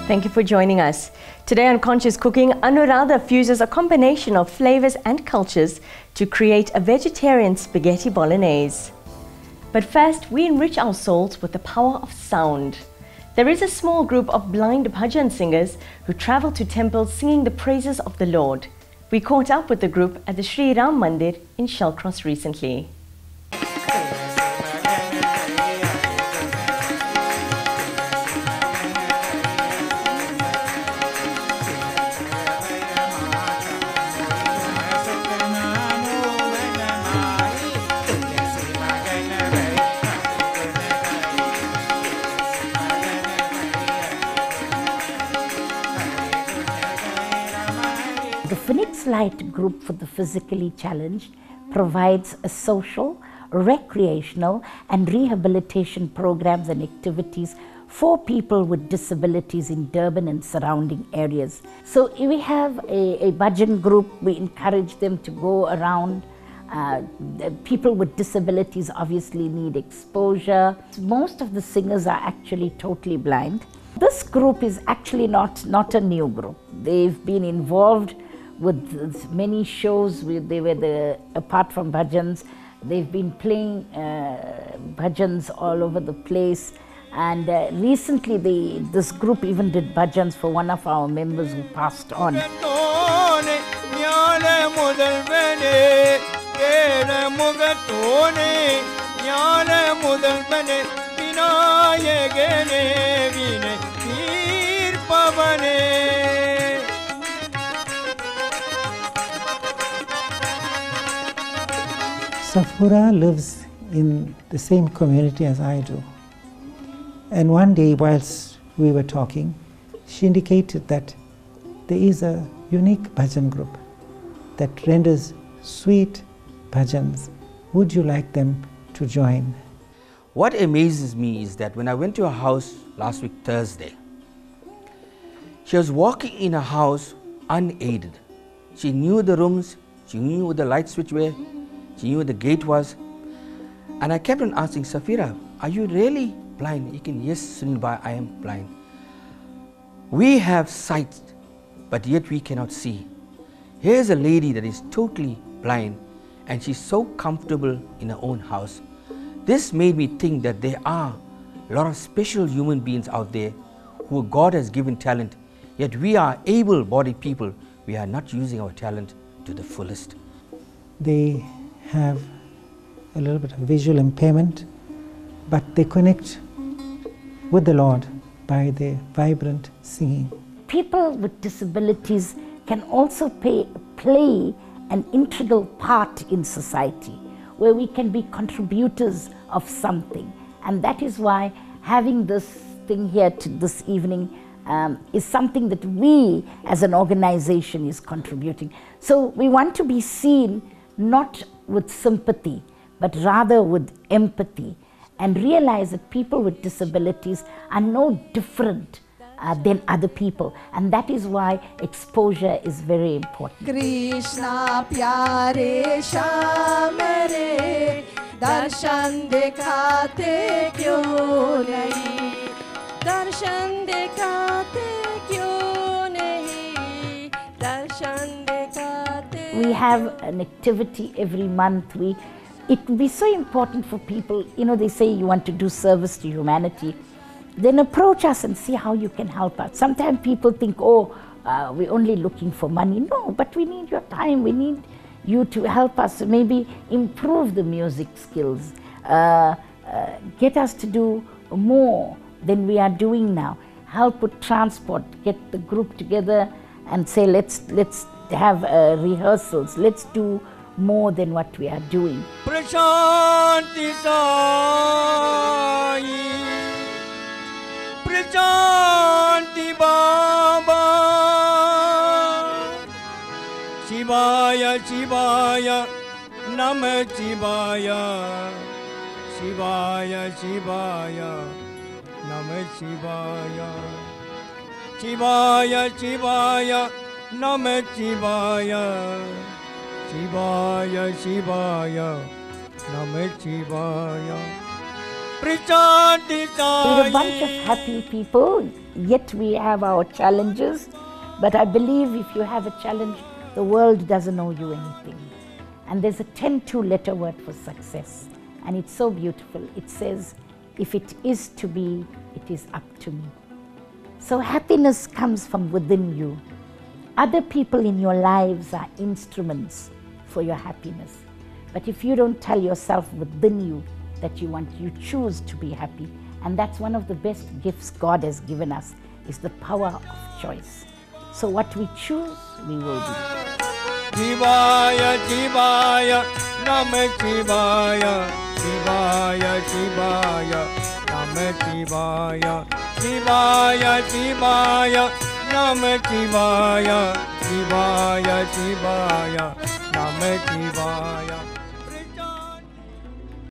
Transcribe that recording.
Thank you for joining us. Today on Conscious Cooking, Anuradha fuses a combination of flavors and cultures to create a vegetarian spaghetti bolognese. But first, we enrich our souls with the power of sound. There is a small group of blind bhajan singers who travel to temples singing the praises of the Lord. We caught up with the group at the Sri Ram Mandir in Shellcross recently. The Phoenix Light Group for the Physically Challenged provides a social, recreational and rehabilitation programs and activities for people with disabilities in Durban and surrounding areas. So we have a bhajan group. We encourage them to go around. People with disabilities obviously need exposure. Most of the singers are actually totally blind. This group is actually not a new group. They've been involved with many shows. Apart from bhajans, they've been playing bhajans all over the place. And recently this group even did bhajans for one of our members who passed on. Safura lives in the same community as I do. And one day, whilst we were talking, she indicated that there is a unique bhajan group that renders sweet bhajans. Would you like them to join? What amazes me is that when I went to her house last week, Thursday, she was walking in her house unaided. She knew the rooms, she knew where the light switch were, she knew where the gate was. And I kept on asking, Safira, are you really blind? You can, yes, Sunilbai, I am blind. We have sight, but yet we cannot see. Here's a lady that is totally blind and she's so comfortable in her own house. This made me think that there are a lot of special human beings out there who God has given talent, yet we are able-bodied people. We are not using our talent to the fullest. They have a little bit of visual impairment, but they connect with the Lord by their vibrant singing. People with disabilities can also play an integral part in society, where we can be contributors of something. And that is why having this thing here this evening is something that we as an organization is contributing. So we want to be seen not with sympathy, but rather with empathy, and realize that people with disabilities are no different than other people, and that is why exposure is very important. Krishna pyare sham re darshan dikhate kyun nahi, darshan dikhate kyun nahi, darshan dikhate. We have an activity every month. It would be so important for people, they say you want to do service to humanity, then approach us and see how you can help us. Sometimes people think, we're only looking for money. No, but we need your time. We need you to help us maybe improve the music skills, get us to do more than we are doing now. Help with transport, get the group together and say, let's have rehearsals, let's do more than what we are doing. Prashanti Sai, Prashanti Baba, Shivaya Shivaya Namah Shivaya, Shivaya Shivaya Namah Shivaya, Shivaya Shivaya Namah Shivaya, Shivaya Shivaya Namah Shivaya, We're a bunch of happy people, yet we have our challenges. But I believe if you have a challenge, the world doesn't owe you anything. And there's a 10-2 letter word for success. And it's so beautiful. It says, if it is to be, it is up to me. So happiness comes from within you. Other people in your lives are instruments for your happiness. But if you don't tell yourself within you that you choose to be happy, and that's one of the best gifts God has given us, is the power of choice. So what we choose, we will be. Shivaya, Shivaya, Namah Shivaya, Shivaya, Shivaya, Namah Shivaya, Shivaya, Shivaya, Namah Shivaya, Shivaya, Shivaya, Namah Shivaya.